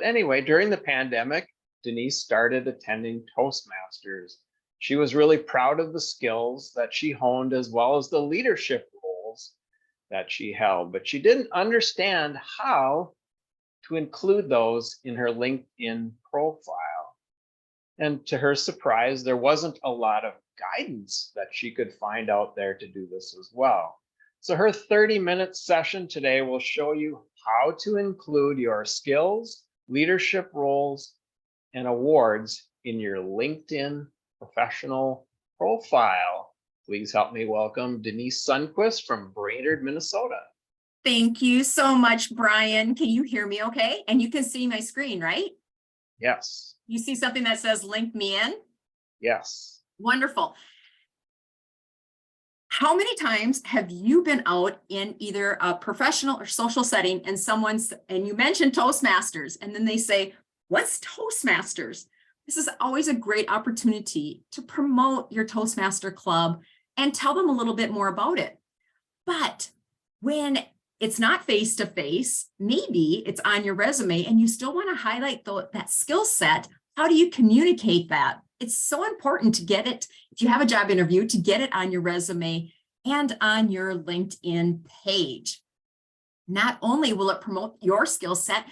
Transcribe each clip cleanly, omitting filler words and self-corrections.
Anyway, during the pandemic, Denise started attending Toastmasters. She was really proud of the skills that she honed as well as the leadership roles that she held, but she didn't understand how to include those in her LinkedIn profile. And to her surprise, there wasn't a lot of guidance that she could find out there to do this as well. So her 30-minute session today will show you how to include your skills, leadership roles, and awards in your LinkedIn professional profile. Please help me welcome Denise Sundquist from Brainerd, Minnesota. Thank you so much, Brian. Can you hear me okay? And you can see my screen, right? Yes. You see something that says link me in? Yes. Wonderful. How many times have you been out in either a professional or social setting and you mentioned Toastmasters, and then they say, what's Toastmasters? This is always a great opportunity to promote your Toastmaster club and tell them a little bit more about it. But when it's not face-to-face, maybe it's on your resume and you still want to highlight that skill set. How do you communicate that? It's so important to get it, if you have a job interview, to get it on your resume and on your LinkedIn page. Not only will it promote your skill set,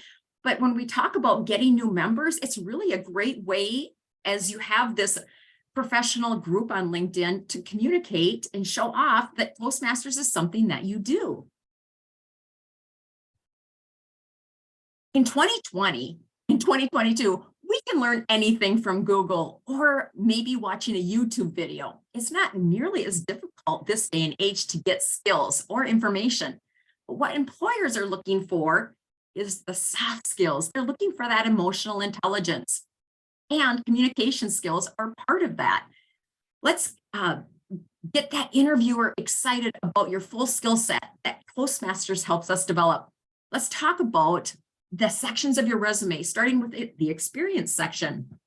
but when we talk about getting new members, it's really a great way, as you have this professional group on LinkedIn, to communicate and show off that Toastmasters is something that you do. In 2020, in 2022, we can learn anything from Google or maybe watching a YouTube video. It's not nearly as difficult this day and age to get skills or information. But what employers are looking for is the soft skills. They're looking for that emotional intelligence, and communication skills are part of that. Let's get that interviewer excited about your full skill set that Toastmasters helps us develop. Let's talk about the sections of your resume, starting with the experience section.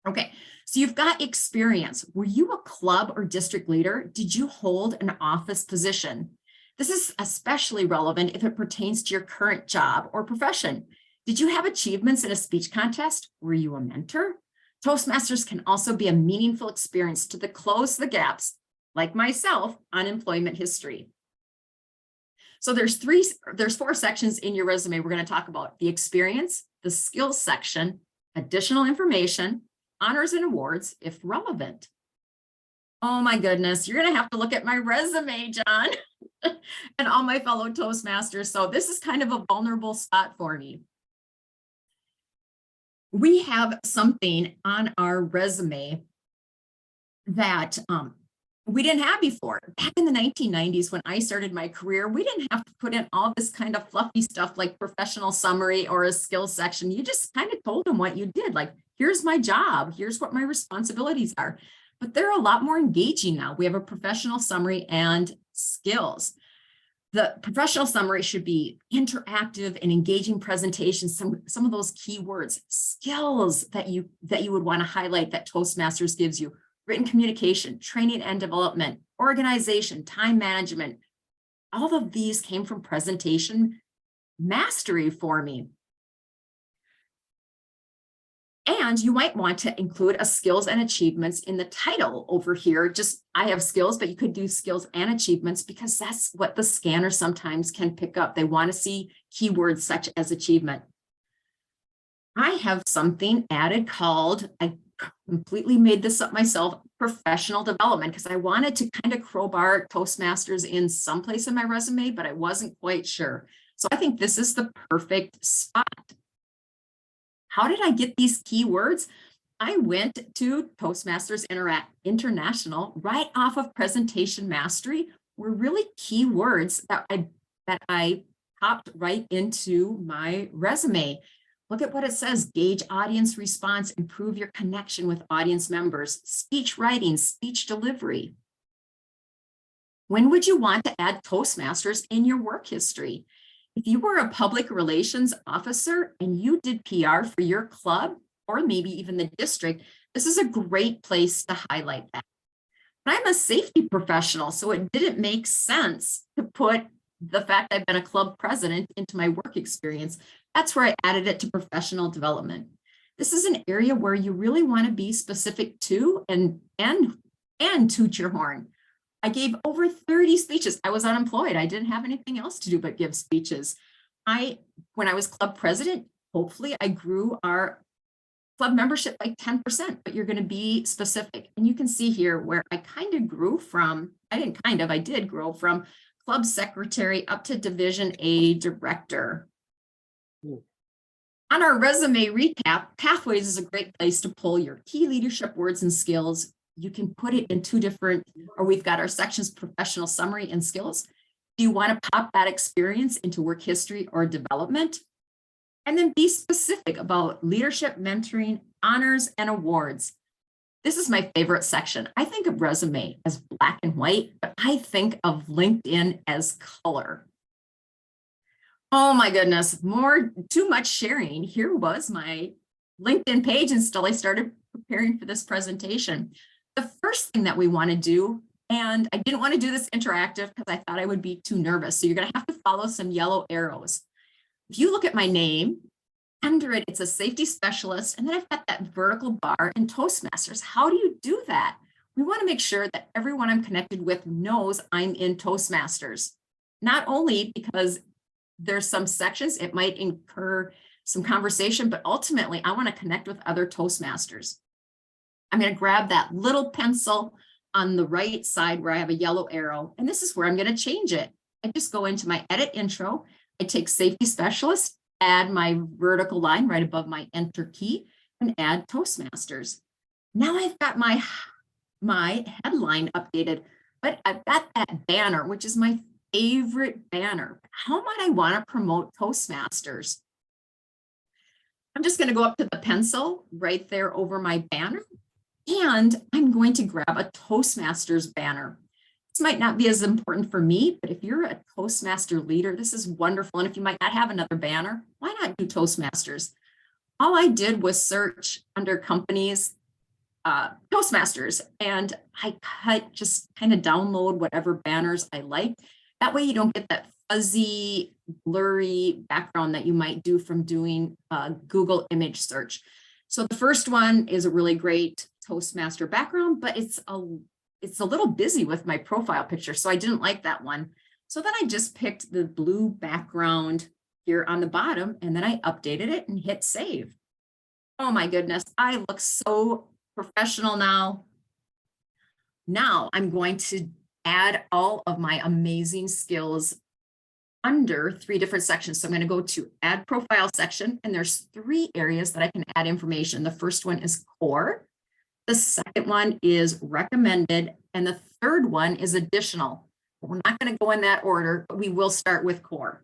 Okay, so you've got experience. Were you a club or district leader? Did you hold an office position? This is especially relevant if it pertains to your current job or profession. Did you have achievements in a speech contest? Were you a mentor? Toastmasters can also be a meaningful experience to close the gaps, like myself, on employment history. So there's four sections in your resume we're going to talk about: the experience, the skills section, additional information, honors and awards, if relevant. Oh my goodness, you're going to have to look at my resume, John, and all my fellow Toastmasters. So this is kind of a vulnerable spot for me. We have something on our resume that we didn't have before. Back in the 1990s, when I started my career, we didn't have to put in all this kind of fluffy stuff like professional summary or a skills section. You just kind of told them what you did. Like, here's my job, here's what my responsibilities are. But they're a lot more engaging now. We have a professional summary and skills. The professional summary should be interactive and engaging presentations, some of those keywords, skills that you would want to highlight that Toastmasters gives you: written communication, training and development, organization, time management. All of these came from presentation mastery for me. And you might want to include a skills and achievements in the title over here. Just, I have skills, but you could do skills and achievements because that's what the scanner sometimes can pick up. They want to see keywords such as achievement. I have something added called, I completely made this up myself, professional development, because I wanted to kind of crowbar Toastmasters in some place in my resume, but I wasn't quite sure. So I think this is the perfect spot. How did I get these keywords? I went to Toastmasters International right off of presentation mastery, were really keywords that I popped right into my resume. Look at what it says: gauge audience response, improve your connection with audience members, speech writing, speech delivery. When would you want to add Toastmasters in your work history? If you were a public relations officer and you did PR for your club, or maybe even the district, this is a great place to highlight that. But I'm a safety professional, so it didn't make sense to put the fact I've been a club president into my work experience. That's where I added it to professional development. This is an area where you really want to be specific to and toot your horn. I gave over 30 speeches. I was unemployed. I didn't have anything else to do but give speeches. When I was club president, hopefully I grew our club membership by 10%, but you're going to be specific. And you can see here where I kind of grew from, I did grow from club secretary up to Division A director. On our resume recap, Pathways is a great place to pull your key leadership words and skills. You can put it in two different, or we've got our sections, professional summary and skills. Do you want to pop that experience into work history or development? And then be specific about leadership, mentoring, honors, and awards. This is my favorite section. I think of resume as black and white, but I think of LinkedIn as color. Oh my goodness, too much sharing. Here was my LinkedIn page until I started preparing for this presentation. The first thing that we want to do, and I didn't want to do this interactive because I thought I would be too nervous. So you're going to have to follow some yellow arrows. If you look at my name, under it, it's a safety specialist, and then I've got that vertical bar in Toastmasters. How do you do that? We want to make sure that everyone I'm connected with knows I'm in Toastmasters. Not only because there's some sections, it might incur some conversation, but ultimately I want to connect with other Toastmasters. I'm going to grab that little pencil on the right side where I have a yellow arrow, and this is where I'm going to change it. I just go into my edit intro. I take safety specialist, add my vertical line right above my enter key, and add Toastmasters. Now I've got my headline updated, but I've got that banner, which is my favorite banner. How might I want to promote Toastmasters? I'm just going to go up to the pencil right there over my banner, and I'm going to grab a Toastmasters banner. This might not be as important for me, but if you're a Toastmaster leader, this is wonderful. And if you might not have another banner, why not do Toastmasters? All I did was search under companies, Toastmasters, and I just kind of download whatever banners I like. That way you don't get that fuzzy, blurry background that you might do from doing Google image search. So the first one is a really great Toastmaster background, but it's a little busy with my profile picture, so I didn't like that one. So then I just picked the blue background here on the bottom, and then I updated it and hit save. Oh my goodness, I look so professional now. Now I'm going to add all of my amazing skills under 3 different sections. So I'm going to go to add profile section, and there's 3 areas that I can add information. The first one is core. The second one is recommended, and the third one is additional. We're not going to go in that order, but we will start with core.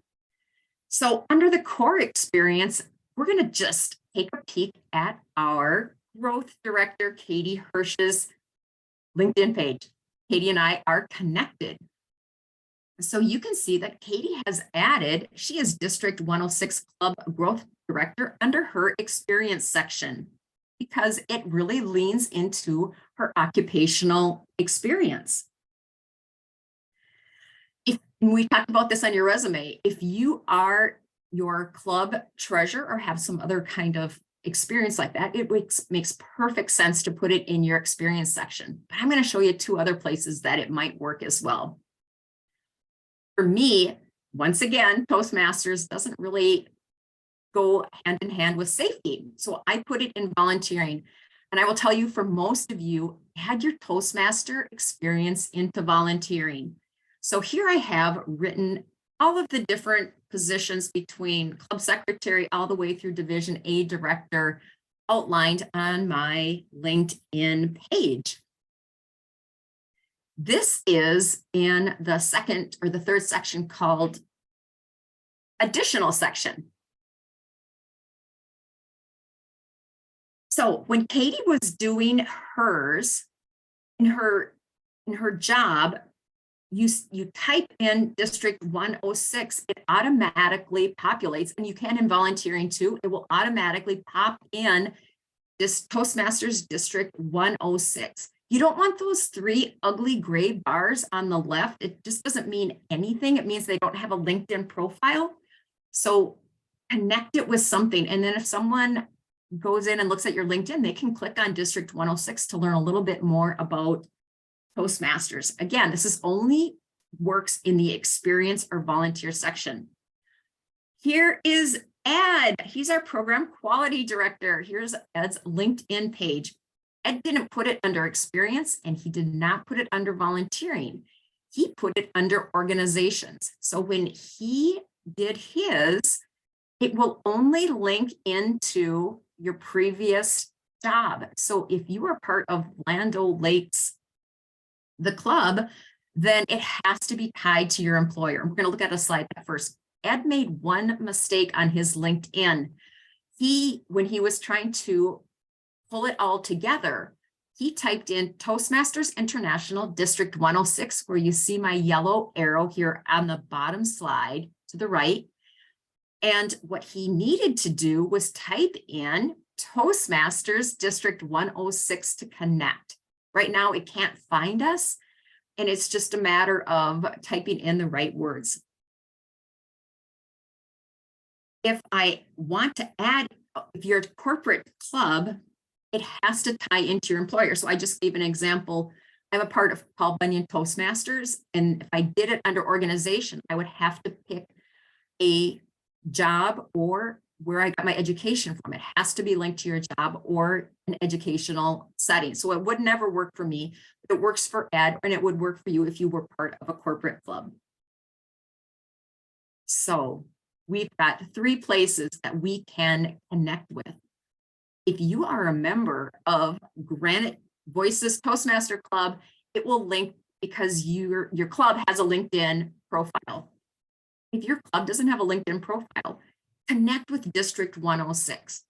So under the core experience, we're going to just take a peek at our growth director, Katie Hirsch's LinkedIn page. Katie and I are connected. So you can see that Katie has added, she is District 106 Club Growth Director under her experience section, because it really leans into her occupational experience. And we talked about this on your resume, if you are your club treasurer or have some other kind of experience like that, it makes perfect sense to put it in your experience section. But I'm going to show you 2 other places that it might work as well. For me, once again, Toastmasters doesn't really go hand in hand with safety. So I put it in volunteering. And I will tell you, for most of you, add your Toastmaster experience into volunteering. So here I have written all of the different positions between club secretary all the way through Division A director outlined on my LinkedIn page. This is in the second or the third section called additional section. So when Katie was doing hers in her job, you type in District 106, it automatically populates, and you can in volunteering too, it will automatically pop in this Toastmasters District 106. You don't want those 3 ugly gray bars on the left. It just doesn't mean anything. It means they don't have a LinkedIn profile. So connect it with something. And then if someone goes in and looks at your LinkedIn, they can click on District 106 to learn a little bit more about Toastmasters. Again, this is only works in the experience or volunteer section. Here is Ed. He's our program quality director. Here's Ed's LinkedIn page. Ed didn't put it under experience and he did not put it under volunteering. He put it under organizations. So when he did his, it will only link into your previous job. So if you are part of Land O'Lakes, the club, then it has to be tied to your employer. We're going to look at a slide first. Ed made one mistake on his LinkedIn. When he was trying to pull it all together, he typed in Toastmasters International District 106, where you see my yellow arrow here on the bottom slide to the right. And what he needed to do was type in Toastmasters District 106 to connect. Right now, it can't find us, and it's just a matter of typing in the right words. If I want to add, if you're a corporate club, it has to tie into your employer. So I just gave an example. I'm a part of Paul Bunyan Toastmasters, and if I did it under organization, I would have to pick a job or where I got my education from. It has to be linked to your job or an educational setting. So it would never work for me. It works for Ed, and it would work for you if you were part of a corporate club. So we've got 3 places that we can connect with. If you are a member of Granite Voices Toastmaster Club, it will link because your club has a LinkedIn profile. If your club doesn't have a LinkedIn profile, connect with District 106.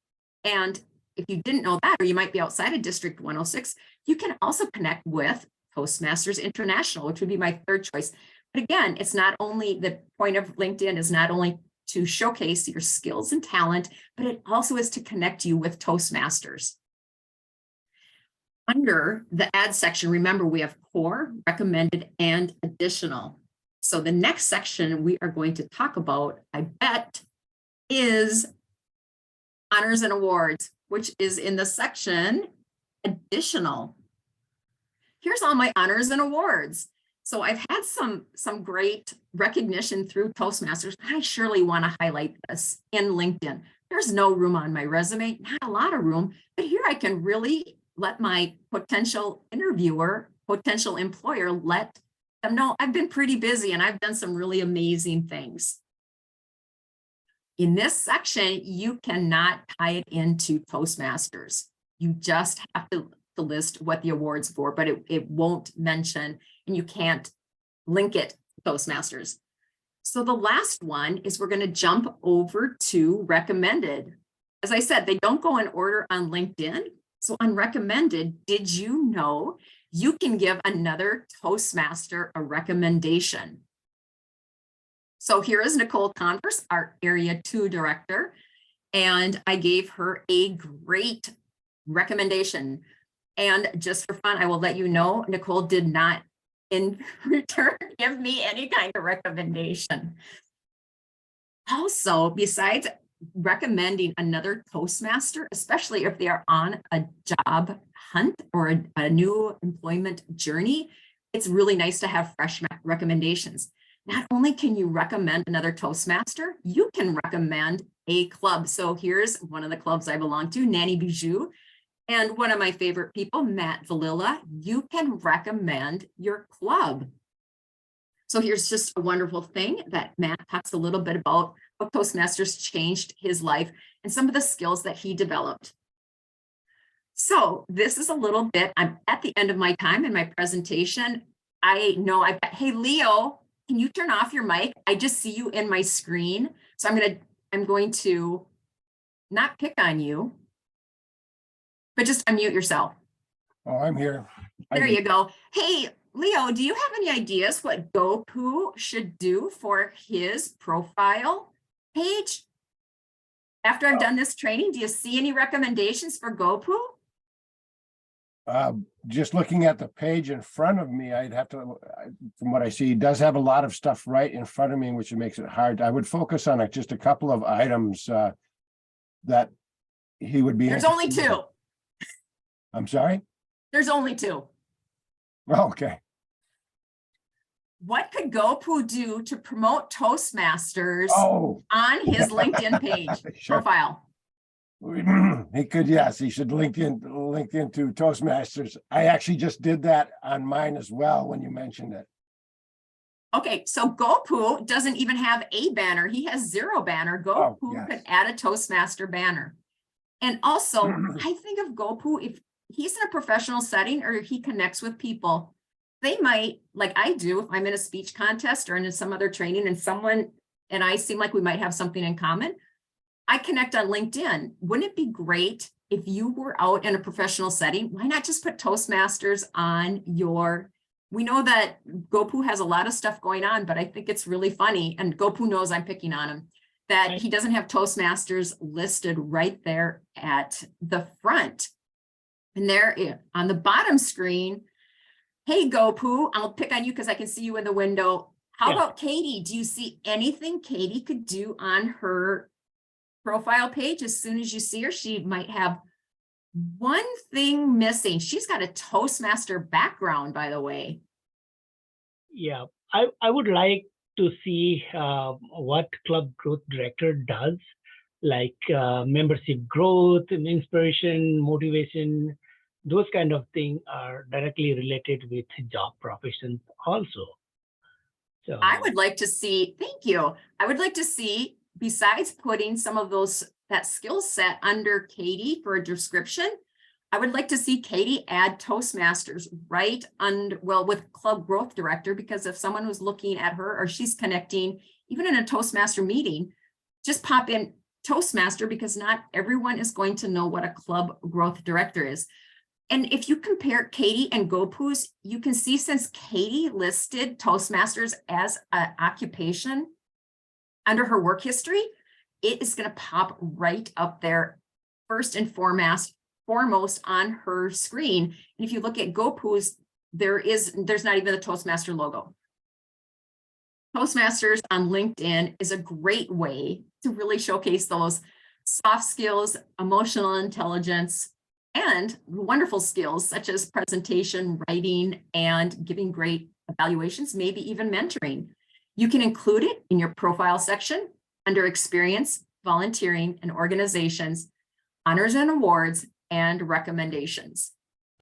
And if you didn't know that, or you might be outside of District 106, you can also connect with Toastmasters International, which would be my 3rd choice. But again, it's not only the point of LinkedIn is not only to showcase your skills and talent, but it also is to connect you with Toastmasters. Under the add section, remember we have core, recommended, and additional. So the next section we are going to talk about, I bet, is honors and awards, which is in the section additional. Here's all my honors and awards. So I've had some great recognition through Toastmasters. I surely want to highlight this in LinkedIn. There's no room on my resume, not a lot of room, but here I can really let my potential interviewer, potential employer, let them know I've been pretty busy and I've done some really amazing things. In this section, you cannot tie it into Toastmasters. You just have to list what the award's for, but it won't mention, and you can't link it to Toastmasters. So the last one is we're going to jump over to recommended. As I said, they don't go in order on LinkedIn. So on recommended, did you know you can give another Toastmaster a recommendation? So here is Nicole Converse, our Area 2 director, and I gave her a great recommendation. And just for fun, I will let you know, Nicole did not in return give me any kind of recommendation. Also, besides recommending another Toastmaster, especially if they are on a job hunt or a new employment journey, it's really nice to have fresh recommendations. Not only can you recommend another Toastmaster, you can recommend a club. So here's one of the clubs I belong to, Nanny Bijou. And one of my favorite people, Matt Valilla, you can recommend your club. So here's just a wonderful thing that Matt talks a little bit about how Toastmasters changed his life and some of the skills that he developed. So this is a little bit, I'm at the end of my time in my presentation. I know hey, Leo, can you turn off your mic? I just see you in my screen. So I'm going to not pick on you, but just unmute yourself. Oh, I'm here. There you go. Hey, Leo, do you have any ideas what Gopu should do for his profile page? After I've done this training, do you see any recommendations for Gopu? Just looking at the page in front of me, I'd have to, from what I see, he does have a lot of stuff right in front of me, which makes it hard. I would focus on just a couple of items that he would be. There's only two. I'm sorry? There's only two. Oh, okay. What could GoPoo do to promote Toastmasters Oh, on his LinkedIn page sure. profile? He could, yes, he should link into Toastmasters. I actually just did that on mine as well when you mentioned it. Okay, so GoPoo doesn't even have a banner. He has 0 banner. GoPoo yes. could add a Toastmaster banner. And also, I think of GoPoo, if he's in a professional setting or he connects with people, they might, like I do, if I'm in a speech contest or in some other training and someone and I seem like we might have something in common, I connect on LinkedIn. Wouldn't it be great if you were out in a professional setting? Why not just put Toastmasters on your, we know that GoPoo has a lot of stuff going on, but I think it's really funny, and GoPoo knows I'm picking on him, that he doesn't have Toastmasters listed right there at the front. And there on the bottom screen, hey, GoPoo, I'll pick on you because I can see you in the window. How about Katie? Do you see anything Katie could do on her profile page? As soon as you see her, she might have one thing missing. She's got a Toastmaster background, by the way. Yeah, I would like to see what Club Growth Director does, like membership growth and inspiration, motivation. Those kind of things are directly related with job professions also. So I would like to see, thank you. I would like to see, besides putting some of that skill set under Katie for a description, I would like to see Katie add Toastmasters right under, well, with Club Growth Director, because if someone was looking at her or she's connecting, even in a Toastmaster meeting, just pop in Toastmaster, because not everyone is going to know what a Club Growth Director is. And if you compare Katie and GoPoo's, you can see since Katie listed Toastmasters as an occupation under her work history, it is going to pop right up there first and foremost on her screen. And if you look at GoPoo's, there's not even the Toastmaster logo. Toastmasters on LinkedIn is a great way to really showcase those soft skills, emotional intelligence, and wonderful skills such as presentation, writing, and giving great evaluations, maybe even mentoring. You can include it in your profile section under experience, volunteering, and organizations, honors and awards, and recommendations.